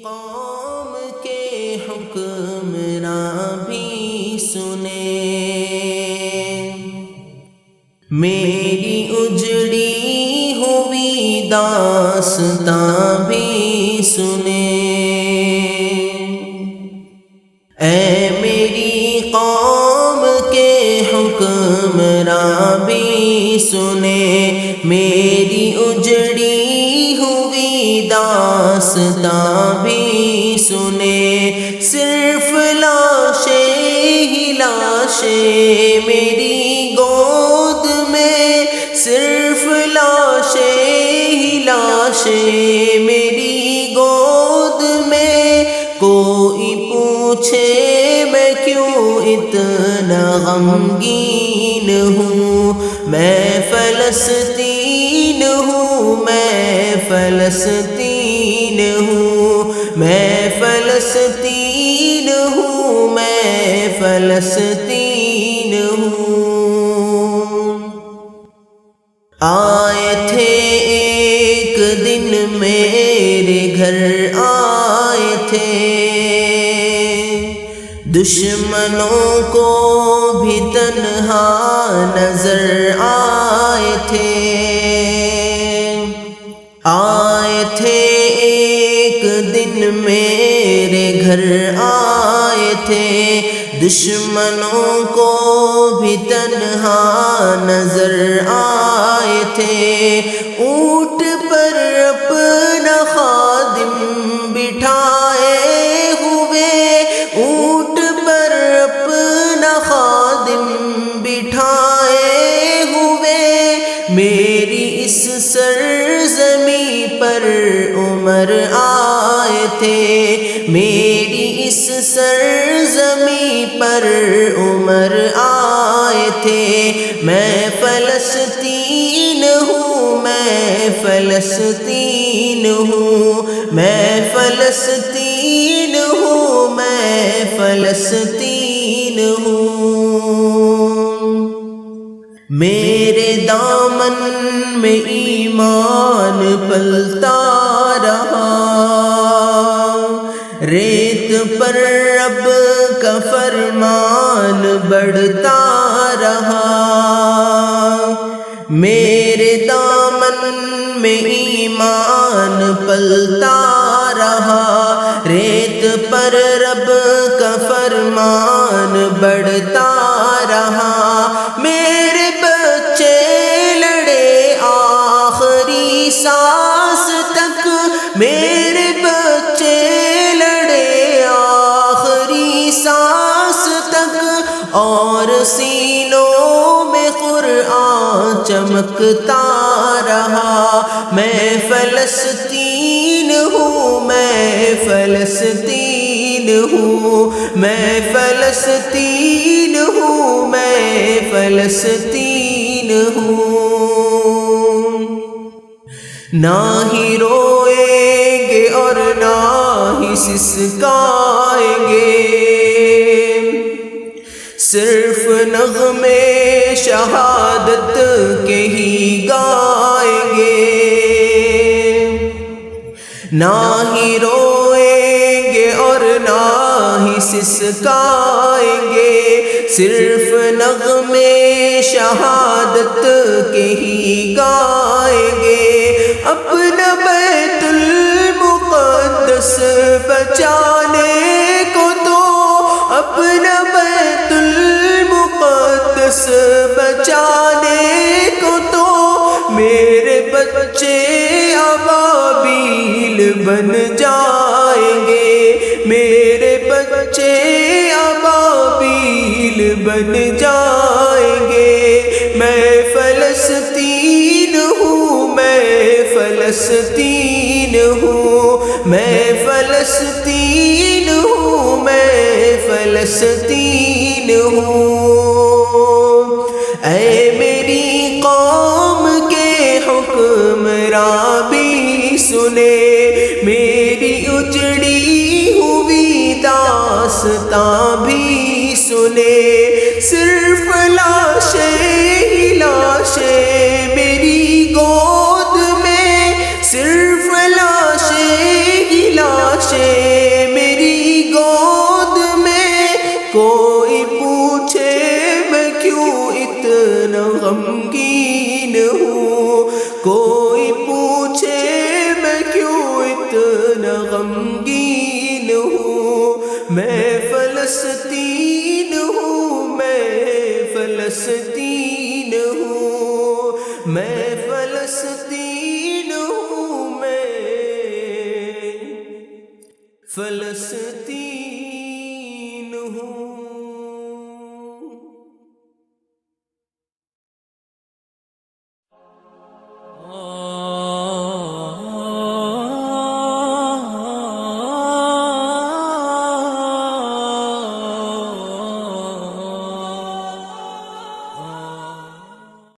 قوم کے حکمراں بھی سنے، میری اجڑی ہوئی داستاں بھی سنے۔ اے میری قوم کے حکمراں بھی سنے، میری اجڑی ہوئی داستاں بھی سنے۔ صرف لاشیں ہی لاشیں میری گود میں، صرف لاشیں ہی لاشیں میری گود میں، کوئی پوچھے میں کیوں اتنا غمگین ہوں، میں فلسطین ہوں، میں فلسطین ہوں، میں فلسطین ہوں، میں فلسطین ہوں۔ آئے تھے ایک دن میرے گھر آئے تھے، دشمنوں کو بھی تنہا نظر آئے تھے۔ آئے تھے ایک دن میرے گھر آئے تھے، دشمنوں کو بھی تنہا نظر آئے تھے۔ اونٹ پر اپنا خادم بٹھائے ہوئے، اونٹ پر اپنا خادم بٹھائے ہوئے، میری اس سرزمی پر عمر آئے تھے، میری اس سرزمی پر عمر آئے تھے۔ میں فلسطین ہوں، میں فلسطین ہوں، میں فلسطین ہوں، میں فلسطین ہوں۔ میرے دامن میں ایمان پلتا رہا، ریت پر رب کا فرمان بڑھتا رہا۔ میرے دامن میں ایمان پلتا رہا، ریت پر رب کا فرمان بڑھتا رہا۔ میرے بچے لڑے آخری سانس تک، میرے بچے لڑے آخری سانس تک، اور سینوں میں قرآن چمکتا رہا۔ میں فلسطین ہوں، میں فلسطین ہوں، میں فلسطین ہوں، میں فلسطین ہوں۔ نہ ہی روئیں گے اور نہ ہی سسکائیں گے، صرف نغمے شہادت کے ہی گائیں گے۔ نہ ہی روئیں گے اور نہ ہی سسکائیں گے، صرف نغمے شہادت کے ہی گائیں گے۔ اپنا بیت المقدس بچانے کو تو، اپنا بیت المقدس بچانے کو تو، میرے بچے ابابیل بن جائیں گے، میرے بچے ابابیل بن جائیں گے۔ میں فلسطین ہوں، میں فلسطین ہوں، میں فلسطین ہوں، میں فلسطین ہوں۔ اے میری قوم کے حکمراں بھی سنے، میری اجڑی ہوئی داستاں بھی سنے۔ صرف لاشیں ہی لاشیں میری گود میں، صرف لاشیں ہی لاشیں فلسطین